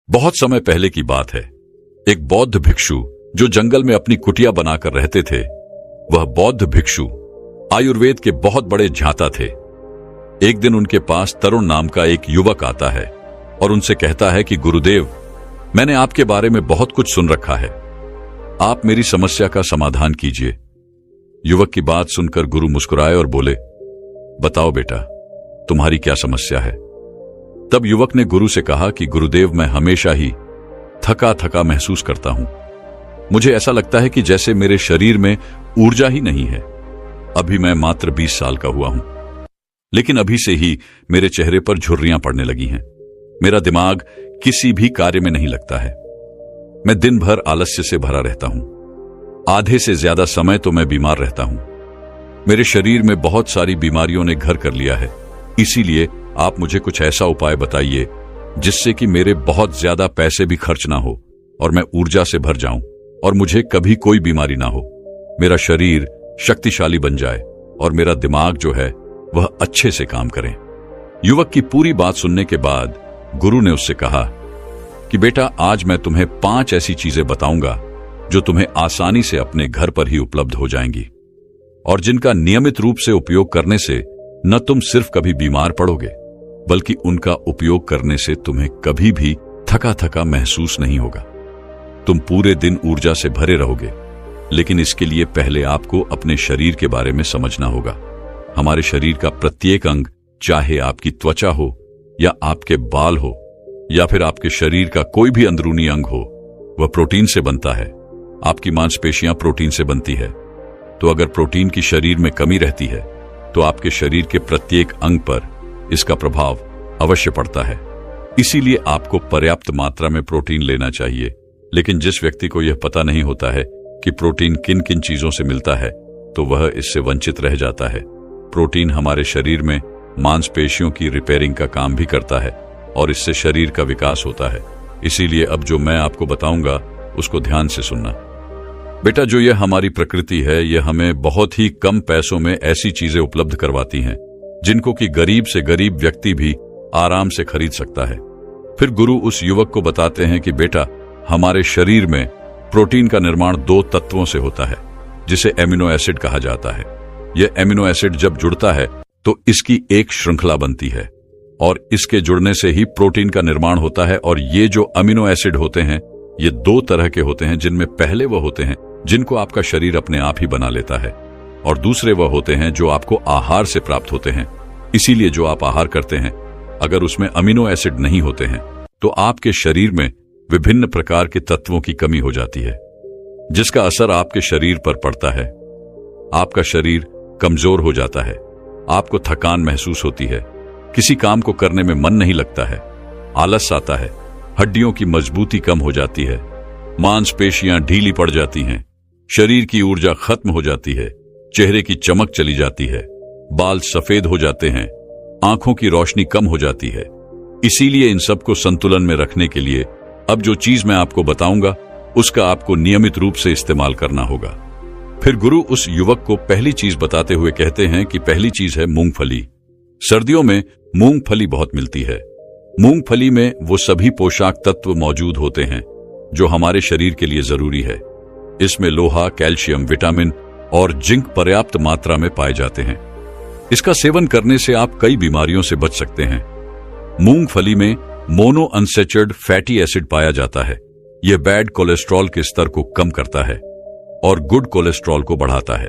बहुत समय पहले की बात है। एक बौद्ध भिक्षु जो जंगल में अपनी कुटिया बनाकर रहते थे, वह बौद्ध भिक्षु आयुर्वेद के बहुत बड़े झांता थे। एक दिन उनके पास तरुण नाम का एक युवक आता है और उनसे कहता है कि गुरुदेव, मैंने आपके बारे में बहुत कुछ सुन रखा है, आप मेरी समस्या का समाधान कीजिए। युवक की बात सुनकर गुरु मुस्कुराए और बोले, बताओ बेटा, तुम्हारी क्या समस्या है। तब युवक ने गुरु से कहा कि गुरुदेव, मैं हमेशा ही थका थका महसूस करता हूं। मुझे ऐसा लगता है कि जैसे मेरे शरीर में ऊर्जा ही नहीं है। अभी मैं मात्र 20 साल का हुआ हूं, लेकिन अभी से ही मेरे चेहरे पर झुर्रियां पड़ने लगी हैं। मेरा दिमाग किसी भी कार्य में नहीं लगता है। मैं दिन भर आलस्य से भरा रहता हूं। आधे से ज्यादा समय तो मैं बीमार रहता हूं। मेरे शरीर में बहुत सारी बीमारियों ने घर कर लिया है। इसीलिए आप मुझे कुछ ऐसा उपाय बताइए जिससे कि मेरे बहुत ज्यादा पैसे भी खर्च ना हो और मैं ऊर्जा से भर जाऊं और मुझे कभी कोई बीमारी ना हो। मेरा शरीर शक्तिशाली बन जाए और मेरा दिमाग जो है वह अच्छे से काम करे। युवक की पूरी बात सुनने के बाद गुरु ने उससे कहा कि बेटा, आज मैं तुम्हें 5 ऐसी चीजें बताऊंगा जो तुम्हें आसानी से अपने घर पर ही उपलब्ध हो जाएंगी और जिनका नियमित रूप से उपयोग करने से न तुम सिर्फ कभी बीमार पड़ोगे, बल्कि उनका उपयोग करने से तुम्हें कभी भी थका थका महसूस नहीं होगा। तुम पूरे दिन ऊर्जा से भरे रहोगे। लेकिन इसके लिए पहले आपको अपने शरीर के बारे में समझना होगा। हमारे शरीर का प्रत्येक अंग, चाहे आपकी त्वचा हो या आपके बाल हो या फिर आपके शरीर का कोई भी अंदरूनी अंग हो, वह प्रोटीन से बनता है। आपकी मांसपेशियां प्रोटीन से बनती है। तो अगर प्रोटीन की शरीर में कमी रहती है तो आपके शरीर के प्रत्येक अंग पर इसका प्रभाव अवश्य पड़ता है। इसीलिए आपको पर्याप्त मात्रा में प्रोटीन लेना चाहिए। लेकिन जिस व्यक्ति को यह पता नहीं होता है कि प्रोटीन किन किन चीजों से मिलता है, तो वह इससे वंचित रह जाता है। प्रोटीन हमारे शरीर में मांसपेशियों की रिपेयरिंग का काम भी करता है और इससे शरीर का विकास होता है। इसीलिए अब जो मैं आपको बताऊंगा उसको ध्यान से सुनना। बेटा, जो यह हमारी प्रकृति है, यह हमें बहुत ही कम पैसों में ऐसी चीजें उपलब्ध करवाती हैं जिनको कि गरीब से गरीब व्यक्ति भी आराम से खरीद सकता है। फिर गुरु उस युवक को बताते हैं कि बेटा, हमारे शरीर में प्रोटीन का निर्माण 2 तत्वों से होता है, जिसे एमिनो एसिड कहा जाता है। यह एमिनो एसिड जब जुड़ता है तो इसकी एक श्रृंखला बनती है और इसके जुड़ने से ही प्रोटीन का निर्माण होता है। और ये जो अमीनो एसिड होते हैं, ये 2 तरह के होते हैं, जिनमें पहले वह होते हैं जिनको आपका शरीर अपने आप ही बना लेता है और दूसरे वह होते हैं जो आपको आहार से प्राप्त होते हैं। इसीलिए जो आप आहार करते हैं, अगर उसमें अमीनो एसिड नहीं होते हैं तो आपके शरीर में विभिन्न प्रकार के तत्वों की कमी हो जाती है, जिसका असर आपके शरीर पर पड़ता है। आपका शरीर कमजोर हो जाता है, आपको थकान महसूस होती है, किसी काम को करने में मन नहीं लगता है, आलस आता है, हड्डियों की मजबूती कम हो जाती है, मांसपेशियां ढीली पड़ जाती हैं, शरीर की ऊर्जा खत्म हो जाती है, चेहरे की चमक चली जाती है, बाल सफेद हो जाते हैं, आंखों की रोशनी कम हो जाती है। इसीलिए इन सबको संतुलन में रखने के लिए अब जो चीज मैं आपको बताऊंगा उसका आपको नियमित रूप से इस्तेमाल करना होगा। फिर गुरु उस युवक को पहली चीज बताते हुए कहते हैं कि पहली चीज है मूंगफली। सर्दियों में मूंगफली बहुत मिलती है। मूंगफली में वो सभी पोषक तत्व मौजूद होते हैं जो हमारे शरीर के लिए जरूरी है। इसमें लोहा, कैल्शियम, विटामिन और जिंक पर्याप्त मात्रा में पाए जाते हैं। इसका सेवन करने से आप कई बीमारियों से बच सकते हैं। मूंगफली में मोनो अनसैचुरेटेड फैटी एसिड पाया जाता है। यह बैड कोलेस्ट्रॉल के स्तर को कम करता है और गुड कोलेस्ट्रॉल को बढ़ाता है।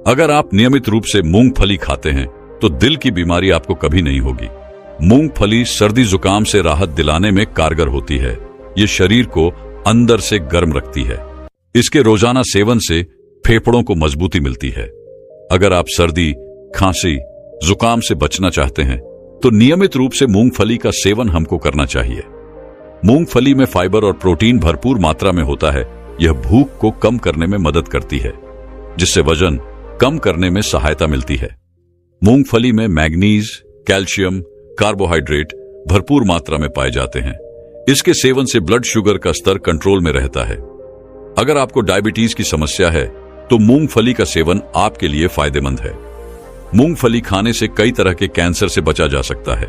अगर आप नियमित रूप से मूंगफली खाते हैं तो दिल की बीमारी आपको कभी नहीं होगी। मूंगफली सर्दी जुकाम से राहत दिलाने में कारगर होती है। ये शरीर को अंदर से गर्म रखती है। इसके रोजाना सेवन से फेफड़ों को मजबूती मिलती है। अगर आप सर्दी, खांसी, जुकाम से बचना चाहते हैं तो नियमित रूप से मूंगफली का सेवन हमको करना चाहिए। मूंगफली में फाइबर और प्रोटीन भरपूर मात्रा में होता है। यह भूख को कम करने में मदद करती है, जिससे वजन कम करने में सहायता मिलती है। मूंगफली में मैग्नीज, कैल्शियम, कार्बोहाइड्रेट भरपूर मात्रा में पाए जाते हैं। इसके सेवन से ब्लड शुगर का स्तर कंट्रोल में रहता है। अगर आपको डायबिटीज की समस्या है तो मूंगफली का सेवन आपके लिए फायदेमंद है। मूंगफली खाने से कई तरह के कैंसर से बचा जा सकता है।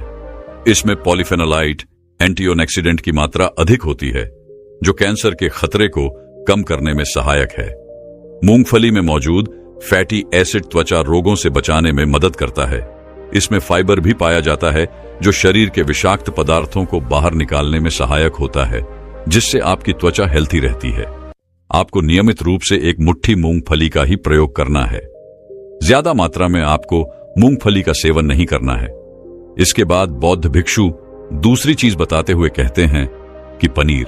इसमें पॉलीफेनोलाइट, एंटीऑक्सीडेंट की मात्रा अधिक होती है, जो कैंसर के खतरे को कम करने में सहायक है। मूंगफली में मौजूद फैटी एसिड त्वचा रोगों से बचाने में मदद करता है। इसमें फाइबर भी पाया जाता है, जो शरीर के विषाक्त पदार्थों को बाहर निकालने में सहायक होता है, जिससे आपकी त्वचा हेल्थी रहती है। आपको नियमित रूप से एक मुट्ठी मूंगफली का ही प्रयोग करना है। ज्यादा मात्रा में आपको मूंगफली का सेवन नहीं करना है। इसके बाद बौद्ध भिक्षु दूसरी चीज बताते हुए कहते हैं कि पनीर।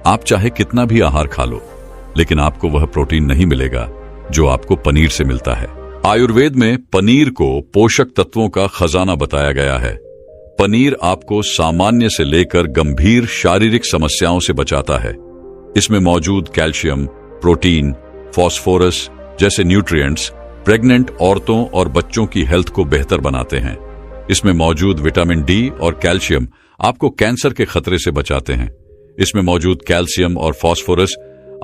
आप चाहे कितना भी आहार खा लो, लेकिन आपको वह प्रोटीन नहीं मिलेगा जो आपको पनीर से मिलता है। आयुर्वेद में पनीर को पोषक तत्वों का खजाना बताया गया है। पनीर आपको सामान्य से लेकर गंभीर शारीरिक समस्याओं से बचाता है। इसमें मौजूद कैल्शियम, प्रोटीन, फास्फोरस जैसे न्यूट्रिएंट्स प्रेग्नेंट औरतों और बच्चों की हेल्थ को बेहतर बनाते हैं। इसमें मौजूद विटामिन डी और कैल्शियम आपको कैंसर के खतरे से बचाते हैं। इसमें मौजूद कैल्शियम और फास्फोरस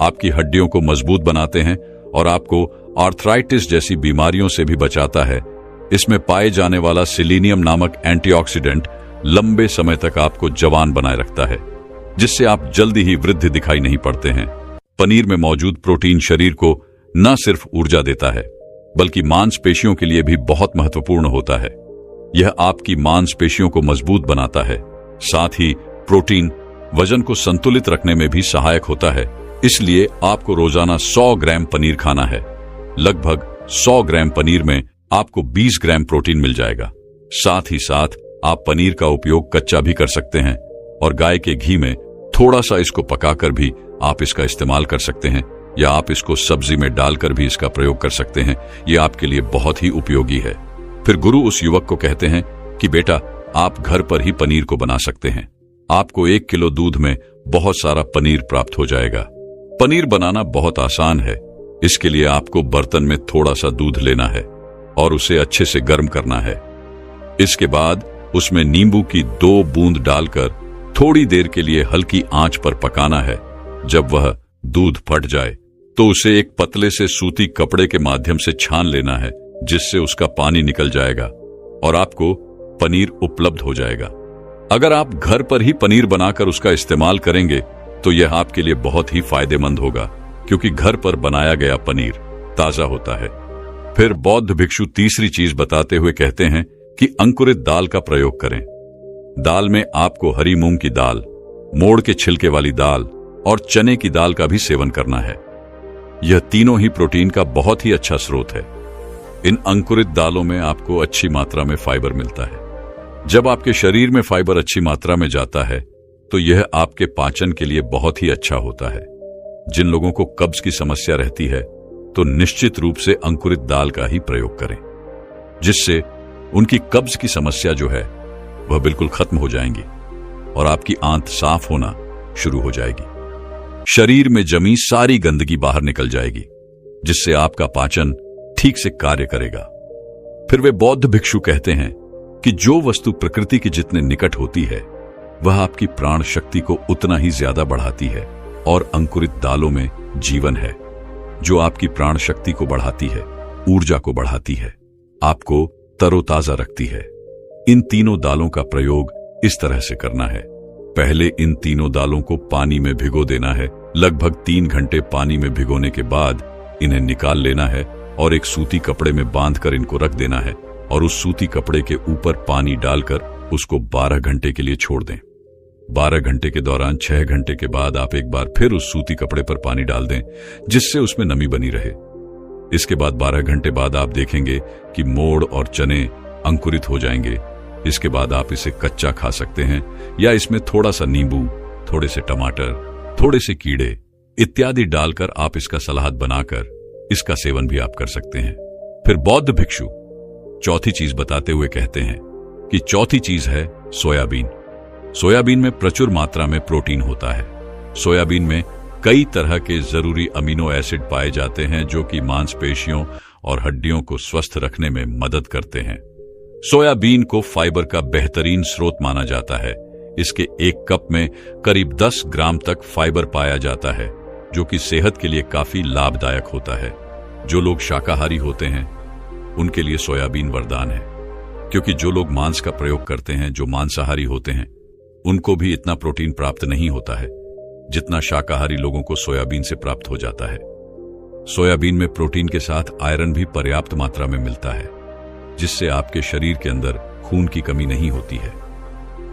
आपकी हड्डियों को मजबूत बनाते हैं और आपको आर्थराइटिस जैसी बीमारियों से भी बचाता है। इसमें पाए जाने वाला सेलेनियम नामक एंटीऑक्सीडेंट लंबे समय तक आपको जवान बनाए रखता है, जिससे आप जल्दी ही वृद्ध दिखाई नहीं पड़ते हैं। पनीर में मौजूद प्रोटीन शरीर को न सिर्फ ऊर्जा देता है, बल्कि मांसपेशियों के लिए भी बहुत महत्वपूर्ण होता है। यह आपकी मांसपेशियों को मजबूत बनाता है। साथ ही प्रोटीन वजन को संतुलित रखने में भी सहायक होता है। इसलिए आपको रोजाना 100 ग्राम पनीर खाना है। लगभग 100 ग्राम पनीर में आपको 20 ग्राम प्रोटीन मिल जाएगा। साथ ही साथ आप पनीर का उपयोग कच्चा भी कर सकते हैं और गाय के घी में थोड़ा सा इसको पकाकर भी आप इसका इस्तेमाल कर सकते हैं, या आप इसको सब्जी में डालकर भी इसका प्रयोग कर सकते हैं। यह आपके लिए बहुत ही उपयोगी है। फिर गुरु उस युवक को कहते हैं कि बेटा, आप घर पर ही पनीर को बना सकते हैं। आपको 1 किलो दूध में बहुत सारा पनीर प्राप्त हो जाएगा। पनीर बनाना बहुत आसान है। इसके लिए आपको बर्तन में थोड़ा सा दूध लेना है और उसे अच्छे से गर्म करना है। इसके बाद उसमें नींबू की 2 बूंद डालकर थोड़ी देर के लिए हल्की आंच पर पकाना है। जब वह दूध फट जाए तो उसे एक पतले से सूती कपड़े के माध्यम से छान लेना है, जिससे उसका पानी निकल जाएगा और आपको पनीर उपलब्ध हो जाएगा। अगर आप घर पर ही पनीर बनाकर उसका इस्तेमाल करेंगे तो यह आपके लिए बहुत ही फायदेमंद होगा, क्योंकि घर पर बनाया गया पनीर ताजा होता है। फिर बौद्ध भिक्षु तीसरी चीज बताते हुए कहते हैं कि अंकुरित दाल का प्रयोग करें। दाल में आपको हरी मूंग की दाल, मोड़ के छिलके वाली दाल और चने की दाल का भी सेवन करना है। यह तीनों ही प्रोटीन का बहुत ही अच्छा स्रोत है। इन अंकुरित दालों में आपको अच्छी मात्रा में फाइबर मिलता है। जब आपके शरीर में फाइबर अच्छी मात्रा में जाता है तो यह आपके पाचन के लिए बहुत ही अच्छा होता है। जिन लोगों को कब्ज की समस्या रहती है तो निश्चित रूप से अंकुरित दाल का ही प्रयोग करें, जिससे उनकी कब्ज की समस्या जो है वह बिल्कुल खत्म हो जाएंगी और आपकी आंत साफ होना शुरू हो जाएगी। शरीर में जमी सारी गंदगी बाहर निकल जाएगी, जिससे आपका पाचन ठीक से कार्य करेगा। फिर वे बौद्ध भिक्षु कहते हैं कि जो वस्तु प्रकृति के जितने निकट होती है वह आपकी प्राण शक्ति को उतना ही ज्यादा बढ़ाती है, और अंकुरित दालों में जीवन है, जो आपकी प्राण शक्ति को बढ़ाती है, ऊर्जा को बढ़ाती है, आपको तरोताजा रखती है। इन तीनों दालों का प्रयोग इस तरह से करना है। पहले इन तीनों दालों को पानी में भिगो देना है। लगभग 3 घंटे पानी में भिगोने के बाद इन्हें निकाल लेना है और एक सूती कपड़े में बांधकर इनको रख देना है, और उस सूती कपड़े के ऊपर पानी डालकर उसको 12 घंटे के लिए छोड़ दें। 12 घंटे के दौरान 6 घंटे के बाद आप एक बार फिर उस सूती कपड़े पर पानी डाल दें, जिससे उसमें नमी बनी रहे। इसके बाद 12 घंटे बाद आप देखेंगे कि मोड़ और चने अंकुरित हो जाएंगे। इसके बाद आप इसे कच्चा खा सकते हैं, या इसमें थोड़ा सा नींबू, थोड़े से टमाटर, थोड़े से कीड़े इत्यादि डालकर आप इसका सलाद बनाकर इसका सेवन भी आप कर सकते हैं। फिर बौद्ध भिक्षु चौथी चीज बताते हुए कहते हैं कि चौथी चीज है सोयाबीन। सोयाबीन में प्रचुर मात्रा में प्रोटीन होता है। सोयाबीन में कई तरह के जरूरी अमीनो एसिड पाए जाते हैं, जो कि मांसपेशियों और हड्डियों को स्वस्थ रखने में मदद करते हैं। सोयाबीन को फाइबर का बेहतरीन स्रोत माना जाता है। इसके 1 कप में करीब 10 ग्राम तक फाइबर पाया जाता है, जो कि सेहत के लिए काफी लाभदायक होता है। जो लोग शाकाहारी होते हैं उनके लिए सोयाबीन वरदान है, क्योंकि जो लोग मांस का प्रयोग करते हैं, जो मांसाहारी होते हैं, उनको भी इतना प्रोटीन प्राप्त नहीं होता है जितना शाकाहारी लोगों को सोयाबीन से प्राप्त हो जाता है। सोयाबीन में प्रोटीन के साथ आयरन भी पर्याप्त मात्रा में मिलता है, जिससे आपके शरीर के अंदर खून की कमी नहीं होती है।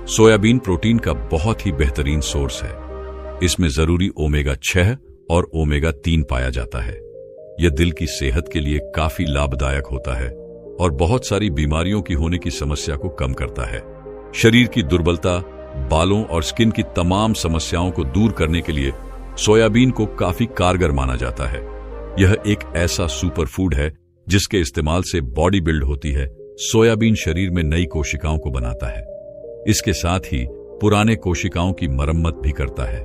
सोयाबीन प्रोटीन का बहुत ही बेहतरीन सोर्स है। इसमें जरूरी ओमेगा 6 और ओमेगा 3 पाया जाता है। यह दिल की सेहत के लिए काफी लाभदायक होता है और बहुत सारी बीमारियों की होने की समस्या को कम करता है। शरीर की दुर्बलता, बालों और स्किन की तमाम समस्याओं को दूर करने के लिए सोयाबीन को काफी कारगर माना जाता है। यह एक ऐसा सुपर फूड है जिसके इस्तेमाल से बॉडी बिल्ड होती है। सोयाबीन शरीर में नई कोशिकाओं को बनाता है। इसके साथ ही पुराने कोशिकाओं की मरम्मत भी करता है।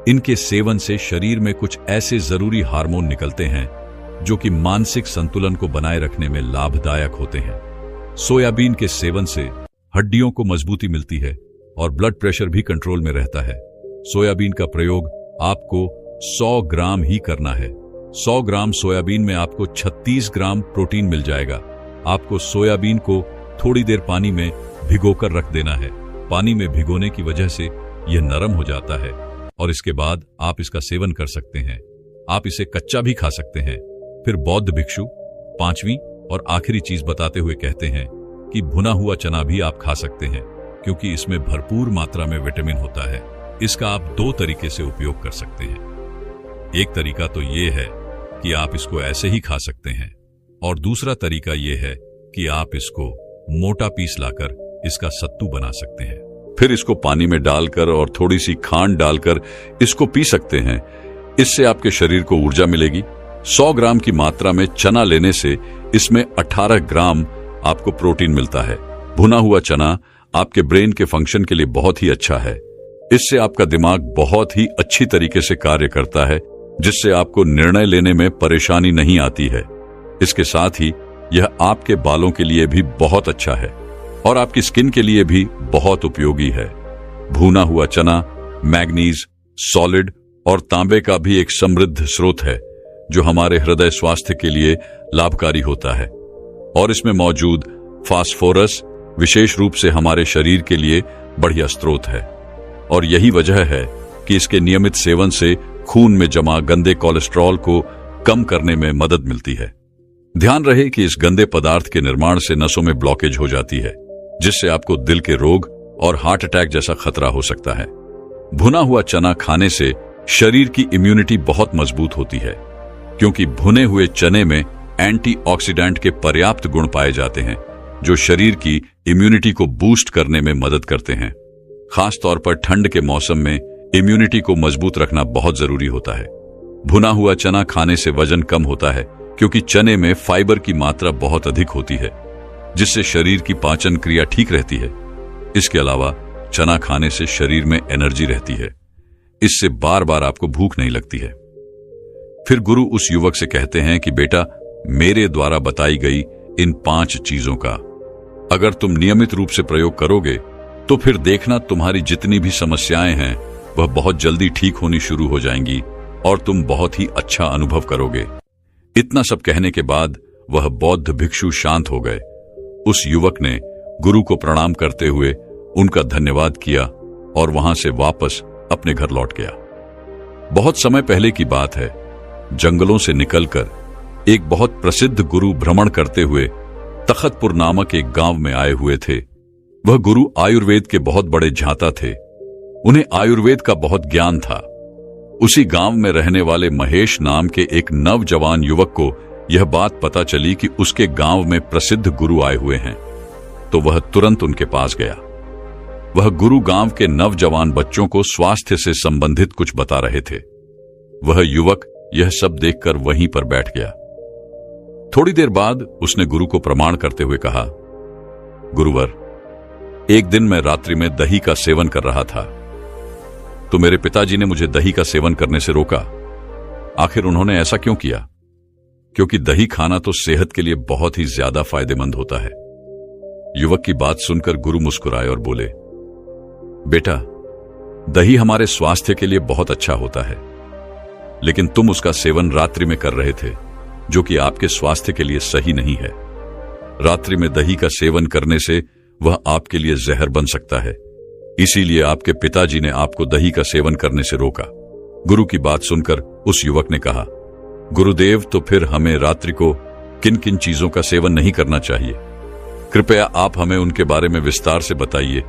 इनके सेवन से शरीर में कुछ ऐसे जरूरी हार्मोन निकलते हैं जो कि मानसिक संतुलन को बनाए रखने में लाभदायक होते हैं। सोयाबीन के सेवन से हड्डियों को मजबूती मिलती है और ब्लड प्रेशर भी कंट्रोल में रहता है। सोयाबीन का प्रयोग आपको 100 ग्राम ही करना है। 100 ग्राम सोयाबीन में आपको 36 ग्राम प्रोटीन मिल जाएगा। आपको सोयाबीन को थोड़ी देर पानी में भिगोकर रख देना है। पानी में भिगोने की वजह से यह नरम हो जाता है और इसके बाद आप इसका सेवन कर सकते हैं। आप इसे कच्चा भी खा सकते हैं। फिर बौद्ध भिक्षु 5वीं और आखिरी चीज बताते हुए कहते हैं कि भुना हुआ चना भी आप खा सकते हैं, क्योंकि इसमें भरपूर मात्रा में विटामिन होता है। इसका आप 2 तरीके से उपयोग कर सकते हैं। एक तरीका तो ये है कि आप इसको ऐसे ही खा सकते हैं और दूसरा तरीका ये है कि आप इसको मोटा पीस लाकर इसका सत्तू बना सकते हैं। फिर इसको पानी में डालकर और थोड़ी सी खांड डालकर इसको पी सकते हैं। इससे आपके शरीर को ऊर्जा मिलेगी। 100 ग्राम की मात्रा में चना लेने से इसमें 18 ग्राम आपको प्रोटीन मिलता है। भुना हुआ चना आपके ब्रेन के फंक्शन के लिए बहुत ही अच्छा है। इससे आपका दिमाग बहुत ही अच्छी तरीके से कार्य करता है, जिससे आपको निर्णय लेने में परेशानी नहीं आती है। इसके साथ ही यह आपके बालों के लिए भी बहुत अच्छा है और आपकी स्किन के लिए भी बहुत उपयोगी है। भुना हुआ चना मैग्नीज, सॉलिड और तांबे का भी एक समृद्ध स्रोत है, जो हमारे हृदय स्वास्थ्य के लिए लाभकारी होता है। और इसमें मौजूद फास्फोरस विशेष रूप से हमारे शरीर के लिए बढ़िया स्रोत है और यही वजह है कि इसके नियमित सेवन से खून में जमा गंदे कोलेस्ट्रॉल को कम करने में मदद मिलती है। ध्यान रहे कि इस गंदे पदार्थ के निर्माण से नसों में ब्लॉकेज हो जाती है, जिससे आपको दिल के रोग और हार्ट अटैक जैसा खतरा हो सकता है। भुना हुआ चना खाने से शरीर की इम्यूनिटी बहुत मजबूत होती है, क्योंकि भुने हुए चने में एंटीऑक्सीडेंट के पर्याप्त गुण पाए जाते हैं, जो शरीर की इम्यूनिटी को बूस्ट करने में मदद करते हैं। खास तौर पर ठंड के मौसम में इम्यूनिटी को मजबूत रखना बहुत जरूरी होता है। भुना हुआ चना खाने से वजन कम होता है, क्योंकि चने में फाइबर की मात्रा बहुत अधिक होती है, जिससे शरीर की पाचन क्रिया ठीक रहती है। इसके अलावा चना खाने से शरीर में एनर्जी रहती है। इससे बार बार आपको भूख नहीं लगती है। फिर गुरु उस युवक से कहते हैं कि बेटा, मेरे द्वारा बताई गई इन 5 चीजों का अगर तुम नियमित रूप से प्रयोग करोगे तो फिर देखना तुम्हारी जितनी भी समस्याएं हैं वह बहुत जल्दी ठीक होनी शुरू हो जाएंगी और तुम बहुत ही अच्छा अनुभव करोगे। इतना सब कहने के बाद वह बौद्ध भिक्षु शांत हो गए। उस युवक ने गुरु को प्रणाम करते हुए उनका धन्यवाद किया और वहां से वापस अपने घर लौट गया। बहुत समय पहले की बात है। जंगलों से निकलकर एक बहुत प्रसिद्ध गुरु भ्रमण करते हुए तखतपुर नामक एक गांव में आए हुए थे। वह गुरु आयुर्वेद के बहुत बड़े झांता थे। उन्हें आयुर्वेद का बहुत ज्ञान था। उसी गांव में रहने वाले महेश नाम के एक नवजवान युवक को यह बात पता चली कि उसके गांव में प्रसिद्ध गुरु आए हुए हैं, तो वह तुरंत उनके पास गया। वह गुरु गांव के नवजवान बच्चों को स्वास्थ्य से संबंधित कुछ बता रहे थे। वह युवक यह सब देखकर वहीं पर बैठ गया। थोड़ी देर बाद उसने गुरु को प्रणाम करते हुए कहा, गुरुवर, एक दिन मैं रात्रि में दही का सेवन कर रहा था, तो मेरे पिताजी ने मुझे दही का सेवन करने से रोका। आखिर उन्होंने ऐसा क्यों किया? क्योंकि दही खाना तो सेहत के लिए बहुत ही ज्यादा फायदेमंद होता है। युवक की बात सुनकर गुरु मुस्कुराए और बोले, बेटा, दही हमारे स्वास्थ्य के लिए बहुत अच्छा होता है, लेकिन तुम उसका सेवन रात्रि में कर रहे थे, जो कि आपके स्वास्थ्य के लिए सही नहीं है। रात्रि में दही का सेवन करने से वह आपके लिए जहर बन सकता है, इसीलिए आपके पिताजी ने आपको दही का सेवन करने से रोका। गुरु की बात सुनकर उस युवक ने कहा, गुरुदेव, तो फिर हमें रात्रि को किन किन चीजों का सेवन नहीं करना चाहिए? कृपया आप हमें उनके बारे में विस्तार से बताइए,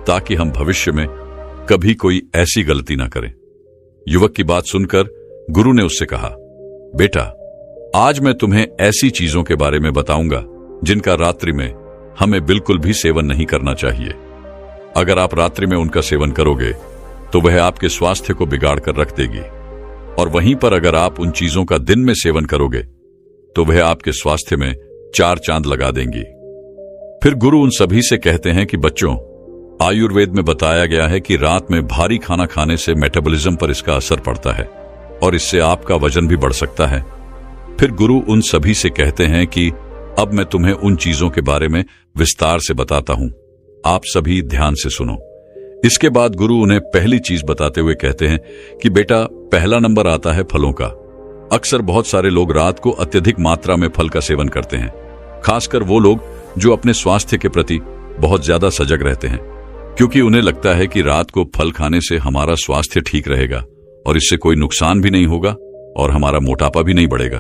ताकि हम भविष्य में कभी कोई ऐसी गलती ना करें। युवक की बात सुनकर गुरु ने उससे कहा, बेटा, आज मैं तुम्हें ऐसी चीजों के बारे में बताऊंगा जिनका रात्रि में हमें बिल्कुल भी सेवन नहीं करना चाहिए। अगर आप रात्रि में उनका सेवन करोगे तो वह आपके स्वास्थ्य को बिगाड़ कर रख देगी, और वहीं पर अगर आप उन चीजों का दिन में सेवन करोगे तो वह आपके स्वास्थ्य में 4 चांद लगा देंगी। फिर गुरु उन सभी से कहते हैं कि बच्चों, आयुर्वेद में बताया गया है कि रात में भारी खाना खाने से मेटाबॉलिज्म पर इसका असर पड़ता है और इससे आपका वजन भी बढ़ सकता है। फिर गुरु उन सभी से कहते हैं कि अब मैं तुम्हें उन चीजों के बारे में विस्तार से बताता हूं, आप सभी ध्यान से सुनो। इसके बाद गुरु उन्हें पहली चीज बताते हुए कहते हैं कि बेटा, पहला नंबर आता है फलों का। अक्सर बहुत सारे लोग रात को अत्यधिक मात्रा में फल का सेवन करते हैं, खासकर वो लोग जो अपने स्वास्थ्य के प्रति बहुत ज्यादा सजग रहते हैं, क्योंकि उन्हें लगता है कि रात को फल खाने से हमारा स्वास्थ्य ठीक रहेगा और इससे कोई नुकसान भी नहीं होगा और हमारा मोटापा भी नहीं बढ़ेगा।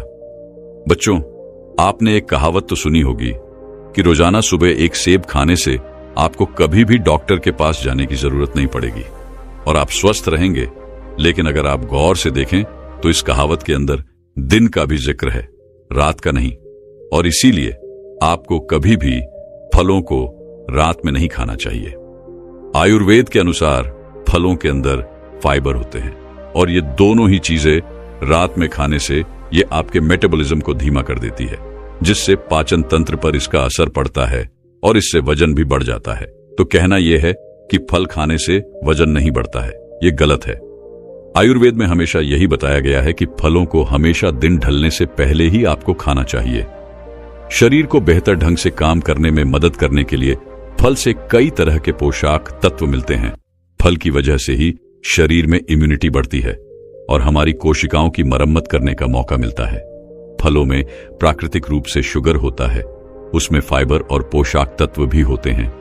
बच्चों, आपने एक कहावत तो सुनी होगी कि रोजाना सुबह एक सेब खाने से आपको कभी भी डॉक्टर के पास जाने की जरूरत नहीं पड़ेगी और आप स्वस्थ रहेंगे। लेकिन अगर आप गौर से देखें तो इस कहावत के अंदर दिन का भी जिक्र है, रात का नहीं, और इसीलिए आपको कभी भी फलों को रात में नहीं खाना चाहिए। आयुर्वेद के अनुसार फलों के अंदर फाइबर होते हैं और ये दोनों ही चीजें रात में खाने से ये आपके मेटाबॉलिज्म को धीमा कर देती है, जिससे पाचन तंत्र पर इसका असर पड़ता है और इससे वजन भी बढ़ जाता है। तो कहना यह है कि फल खाने से वजन नहीं बढ़ता है, ये गलत है। आयुर्वेद में हमेशा यही बताया गया है कि फलों को हमेशा दिन ढलने से पहले ही आपको खाना चाहिए। शरीर को बेहतर ढंग से काम करने में मदद करने के लिए फल से कई तरह के पोषक तत्व मिलते हैं। फल की वजह से ही शरीर में इम्यूनिटी बढ़ती है और हमारी कोशिकाओं की मरम्मत करने का मौका मिलता है। फलों में प्राकृतिक रूप से शुगर होता है, उसमें फाइबर और पोषक तत्व भी होते हैं।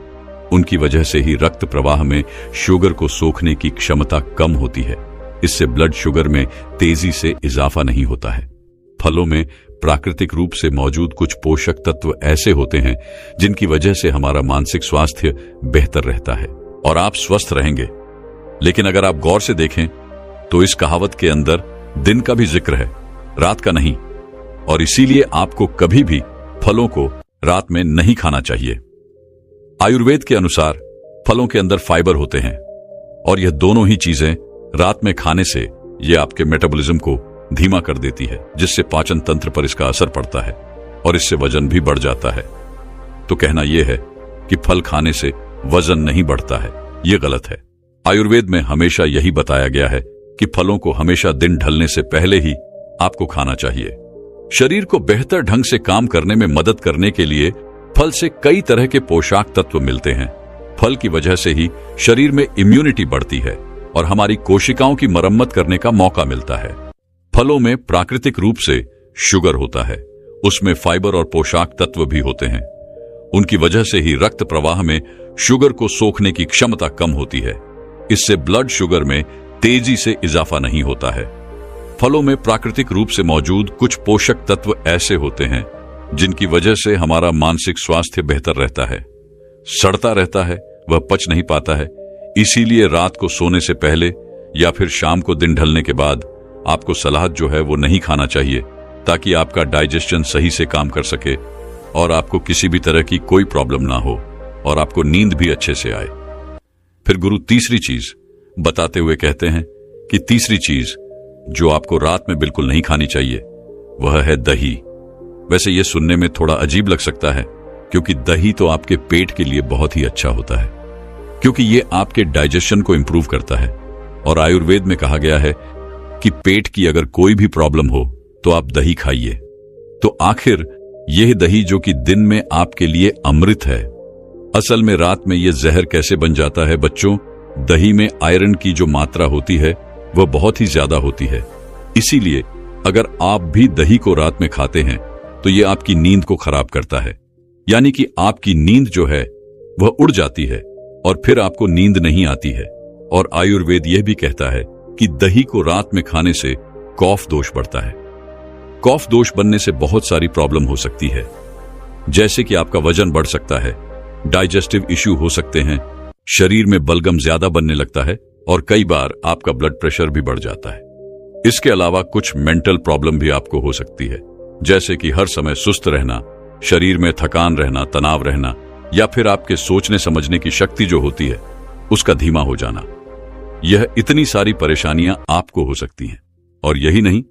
उनकी वजह से ही रक्त प्रवाह में शुगर को सोखने की क्षमता कम होती है। इससे ब्लड शुगर में तेजी से इजाफा नहीं होता है। फलों में प्राकृतिक रूप से मौजूद कुछ पोषक तत्व ऐसे होते हैं जिनकी वजह से हमारा मानसिक स्वास्थ्य बेहतर रहता है और आप स्वस्थ रहेंगे। लेकिन अगर आप गौर से देखें तो इस कहावत के अंदर दिन का भी जिक्र है, रात का नहीं, और इसीलिए आपको कभी भी फलों को रात में नहीं खाना चाहिए। आयुर्वेद के अनुसार फलों के अंदर फाइबर होते हैं और यह दोनों ही चीजें रात में खाने से ये आपके मेटाबॉलिज्म को धीमा कर देती है, जिससे पाचन तंत्र पर इसका असर पड़ता है और इससे वजन भी बढ़ जाता है। तो कहना यह है कि फल खाने से वजन नहीं बढ़ता है, यह गलत है। आयुर्वेद में हमेशा यही बताया गया है कि फलों को हमेशा दिन ढलने से पहले ही आपको खाना चाहिए। शरीर को बेहतर ढंग से काम करने में मदद करने के लिए फल से कई तरह के पोषक तत्व मिलते हैं। फल की वजह से ही शरीर में इम्यूनिटी बढ़ती है और हमारी कोशिकाओं की मरम्मत करने का मौका मिलता है। फलों में प्राकृतिक रूप से शुगर होता है, उसमें फाइबर और पोषक तत्व भी होते हैं। उनकी वजह से ही रक्त प्रवाह में शुगर को सोखने की क्षमता कम होती है। इससे ब्लड शुगर में तेजी से इजाफा नहीं होता है। फलों में प्राकृतिक रूप से मौजूद कुछ पोषक तत्व ऐसे होते हैं जिनकी वजह से हमारा मानसिक स्वास्थ्य बेहतर रहता है। सड़ता रहता है, वह पच नहीं पाता है। इसीलिए रात को सोने से पहले या फिर शाम को दिन ढलने के बाद आपको सलाद जो है वो नहीं खाना चाहिए, ताकि आपका डाइजेशन सही से काम कर सके और आपको किसी भी तरह की कोई प्रॉब्लम ना हो और आपको नींद भी अच्छे से आए। फिर गुरु तीसरी चीज बताते हुए कहते हैं कि तीसरी चीज जो आपको रात में बिल्कुल नहीं खानी चाहिए वह है दही। वैसे यह सुनने में थोड़ा अजीब लग सकता है, क्योंकि दही तो आपके पेट के लिए बहुत ही अच्छा होता है, क्योंकि यह आपके डाइजेशन को इंप्रूव करता है। और आयुर्वेद में कहा गया है कि पेट की अगर कोई भी प्रॉब्लम हो तो आप दही खाइए। तो आखिर यह दही जो कि दिन में आपके लिए अमृत है, असल में रात में यह जहर कैसे बन जाता है? बच्चों, दही में आयरन की जो मात्रा होती है वह बहुत ही ज्यादा होती है। इसीलिए अगर आप भी दही को रात में खाते हैं तो यह आपकी नींद को खराब करता है, यानी कि आपकी नींद जो है वह उड़ जाती है और फिर आपको नींद नहीं आती है। और आयुर्वेद यह भी कहता है कि दही को रात में खाने से कॉफ दोष बढ़ता है। कॉफ दोष बनने से बहुत सारी प्रॉब्लम हो सकती है, जैसे कि आपका वजन बढ़ सकता है, डाइजेस्टिव इश्यू हो सकते हैं, शरीर में बलगम ज्यादा बनने लगता है और कई बार आपका ब्लड प्रेशर भी बढ़ जाता है। इसके अलावा कुछ मेंटल प्रॉब्लम भी आपको हो सकती है, जैसे कि हर समय सुस्त रहना, शरीर में थकान रहना, तनाव रहना, या फिर आपके सोचने समझने की शक्ति जो होती है उसका धीमा हो जाना। यह इतनी सारी परेशानियां आपको हो सकती हैं। और यही नहीं,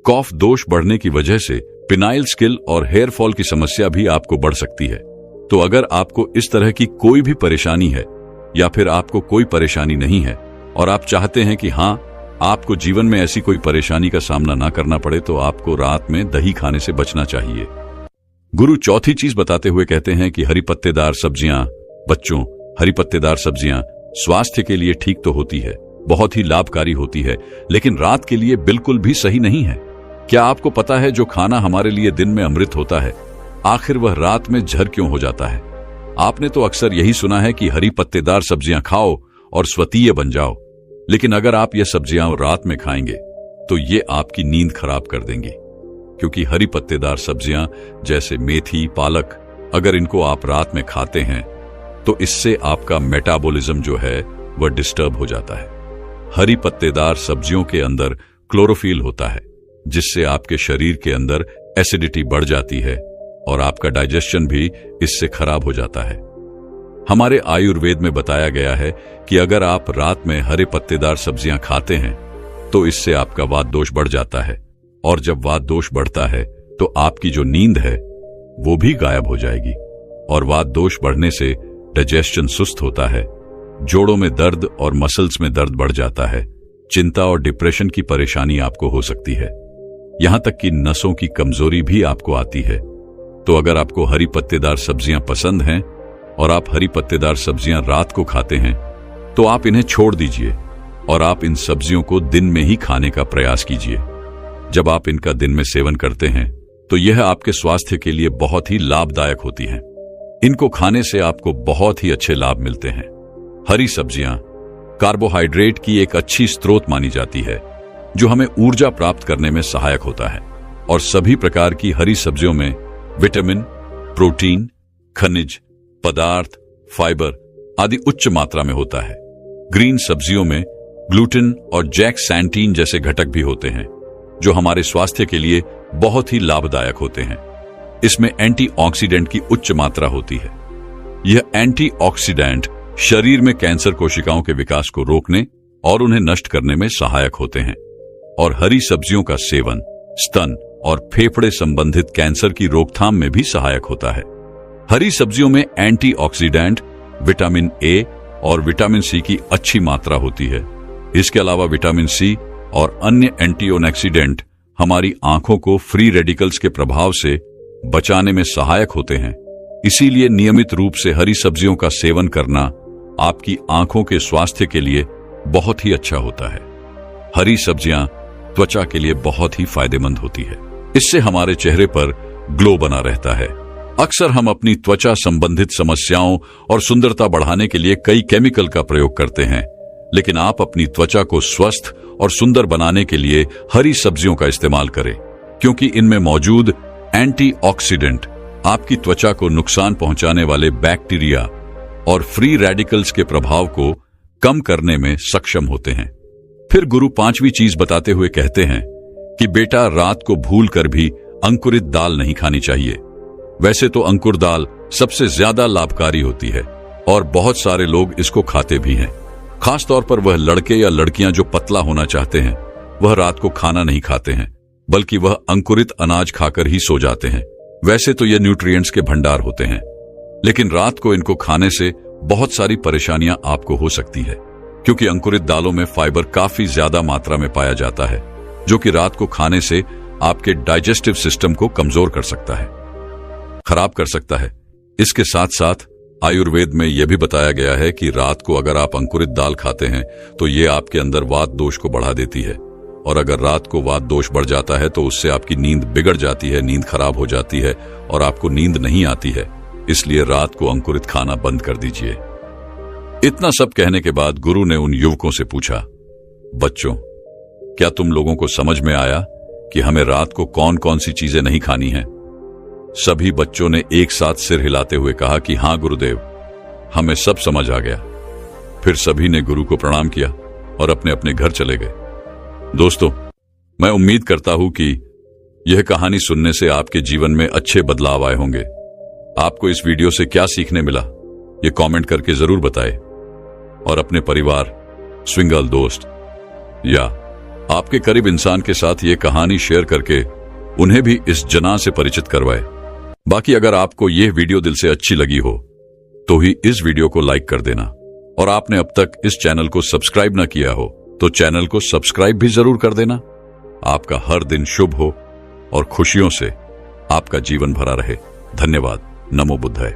कॉफ दोष बढ़ने की वजह से पिनाइल स्किल और हेयर फॉल की समस्या भी आपको बढ़ सकती है। तो अगर आपको इस तरह की कोई भी परेशानी है या फिर आपको कोई परेशानी नहीं है और आप चाहते हैं कि हाँ, आपको जीवन में ऐसी कोई परेशानी का सामना ना करना पड़े, तो आपको रात में दही खाने से बचना चाहिए। गुरु चौथी चीज बताते हुए कहते हैं कि हरी पत्तेदार सब्जियां, बच्चों, हरी पत्तेदार सब्जियां स्वास्थ्य के लिए ठीक तो होती है, बहुत ही लाभकारी होती है, लेकिन रात के लिए बिल्कुल भी सही नहीं है। क्या आपको पता है जो खाना हमारे लिए दिन में अमृत होता है, आखिर वह रात में जहर क्यों हो जाता है? आपने तो अक्सर यही सुना है कि हरी पत्तेदार सब्जियां खाओ और स्वतीय बन जाओ, लेकिन अगर आप ये सब्जियां रात में खाएंगे तो ये आपकी नींद खराब कर देंगी, क्योंकि हरी पत्तेदार सब्जियां जैसे मेथी, पालक, अगर इनको आप रात में खाते हैं तो इससे आपका मेटाबॉलिज्म जो है वह डिस्टर्ब हो जाता है। हरी पत्तेदार सब्जियों के अंदर क्लोरोफिल होता है, जिससे आपके शरीर के अंदर एसिडिटी बढ़ जाती है और आपका डाइजेशन भी इससे खराब हो जाता है। हमारे आयुर्वेद में बताया गया है कि अगर आप रात में हरे पत्तेदार सब्जियां खाते हैं तो इससे आपका वात दोष बढ़ जाता है, और जब वात दोष बढ़ता है तो आपकी जो नींद है वो भी गायब हो जाएगी। और वात दोष बढ़ने से डाइजेशन सुस्त होता है, जोड़ों में दर्द और मसल्स में दर्द बढ़ जाता है, चिंता और डिप्रेशन की परेशानी आपको हो सकती है, यहां तक कि नसों की कमजोरी भी आपको आती है। तो अगर आपको हरी पत्तेदार सब्जियां पसंद हैं और आप हरी पत्तेदार सब्जियां रात को खाते हैं तो आप इन्हें छोड़ दीजिए और आप इन सब्जियों को दिन में ही खाने का प्रयास कीजिए। जब आप इनका दिन में सेवन करते हैं तो यह आपके स्वास्थ्य के लिए बहुत ही लाभदायक होती हैं। इनको खाने से आपको बहुत ही अच्छे लाभ मिलते हैं। हरी सब्जियां कार्बोहाइड्रेट की एक अच्छी स्रोत मानी जाती है, जो हमें ऊर्जा प्राप्त करने में सहायक होता है। और सभी प्रकार की हरी सब्जियों में विटामिन, प्रोटीन, खनिज पदार्थ, फाइबर आदि उच्च मात्रा में होता है। ग्रीन सब्जियों में ग्लूटेन और जैक्सैंटीन जैसे घटक भी होते हैं, जो हमारे स्वास्थ्य के लिए बहुत ही लाभदायक होते हैं। इसमें एंटीऑक्सीडेंट की उच्च मात्रा होती है। यह एंटीऑक्सीडेंट शरीर में कैंसर कोशिकाओं के विकास को रोकने और उन्हें नष्ट करने में सहायक होते हैं। और हरी सब्जियों का सेवन स्तन और फेफड़े संबंधित कैंसर की रोकथाम में भी सहायक होता है। हरी सब्जियों में एंटीऑक्सीडेंट, विटामिन ए और विटामिन सी की अच्छी मात्रा होती है। इसके अलावा विटामिन सी और अन्य एंटीऑक्सीडेंट हमारी आंखों को फ्री रेडिकल्स के प्रभाव से बचाने में सहायक होते हैं। इसीलिए नियमित रूप से हरी सब्जियों का सेवन करना आपकी आंखों के स्वास्थ्य के लिए बहुत ही अच्छा होता है। हरी सब्जियां त्वचा के लिए बहुत ही फायदेमंद होती है। इससे हमारे चेहरे पर ग्लो बना रहता है। अक्सर हम अपनी त्वचा संबंधित समस्याओं और सुंदरता बढ़ाने के लिए कई केमिकल का प्रयोग करते हैं, लेकिन आप अपनी त्वचा को स्वस्थ और सुंदर बनाने के लिए हरी सब्जियों का इस्तेमाल करें, क्योंकि इनमें मौजूद एंटीऑक्सीडेंट आपकी त्वचा को नुकसान पहुंचाने वाले बैक्टीरिया और फ्री रेडिकल्स के प्रभाव को कम करने में सक्षम होते हैं। फिर गुरु पांचवी चीज बताते हुए कहते हैं कि बेटा, रात को भूलकर भी अंकुरित दाल नहीं खानी चाहिए। वैसे तो अंकुर दाल सबसे ज्यादा लाभकारी होती है और बहुत सारे लोग इसको खाते भी हैं। खासतौर पर वह लड़के या लड़कियां जो पतला होना चाहते हैं, वह रात को खाना नहीं खाते हैं, बल्कि वह अंकुरित अनाज खाकर ही सो जाते हैं। वैसे तो ये न्यूट्रिएंट्स के भंडार होते हैं, लेकिन रात को इनको खाने से बहुत सारी परेशानियां आपको हो सकती है, क्योंकि अंकुरित दालों में फाइबर काफी ज्यादा मात्रा में पाया जाता है, जो कि रात को खाने से आपके डाइजेस्टिव सिस्टम को कमजोर कर सकता है, खराब कर सकता है। इसके साथ साथ आयुर्वेद में यह भी बताया गया है कि रात को अगर आप अंकुरित दाल खाते हैं तो ये आपके अंदर वात दोष को बढ़ा देती है, और अगर रात को वात दोष बढ़ जाता है तो उससे आपकी नींद बिगड़ जाती है, नींद खराब हो जाती है और आपको नींद नहीं आती है। इसलिए रात को अंकुरित खाना बंद कर दीजिए। इतना सब कहने के बाद गुरु ने उन युवकों से पूछा, बच्चों, क्या तुम लोगों को समझ में आया कि हमें रात को कौन कौन सी चीजें नहीं खानी हैं? सभी बच्चों ने एक साथ सिर हिलाते हुए कहा कि हां गुरुदेव, हमें सब समझ आ गया। फिर सभी ने गुरु को प्रणाम किया और अपने अपने घर चले गए। दोस्तों, मैं उम्मीद करता हूं कि यह कहानी सुनने से आपके जीवन में अच्छे बदलाव आए होंगे। आपको इस वीडियो से क्या सीखने मिला, ये कमेंट करके जरूर बताएं और अपने परिवार, स्विंगल दोस्त या आपके करीब इंसान के साथ ये कहानी शेयर करके उन्हें भी इस जना से परिचित करवाएं। बाकी अगर आपको यह वीडियो दिल से अच्छी लगी हो तो ही इस वीडियो को लाइक कर देना, और आपने अब तक इस चैनल को सब्सक्राइब ना किया हो तो चैनल को सब्सक्राइब भी जरूर कर देना। आपका हर दिन शुभ हो और खुशियों से आपका जीवन भरा रहे। धन्यवाद। नमो बुद्धाय।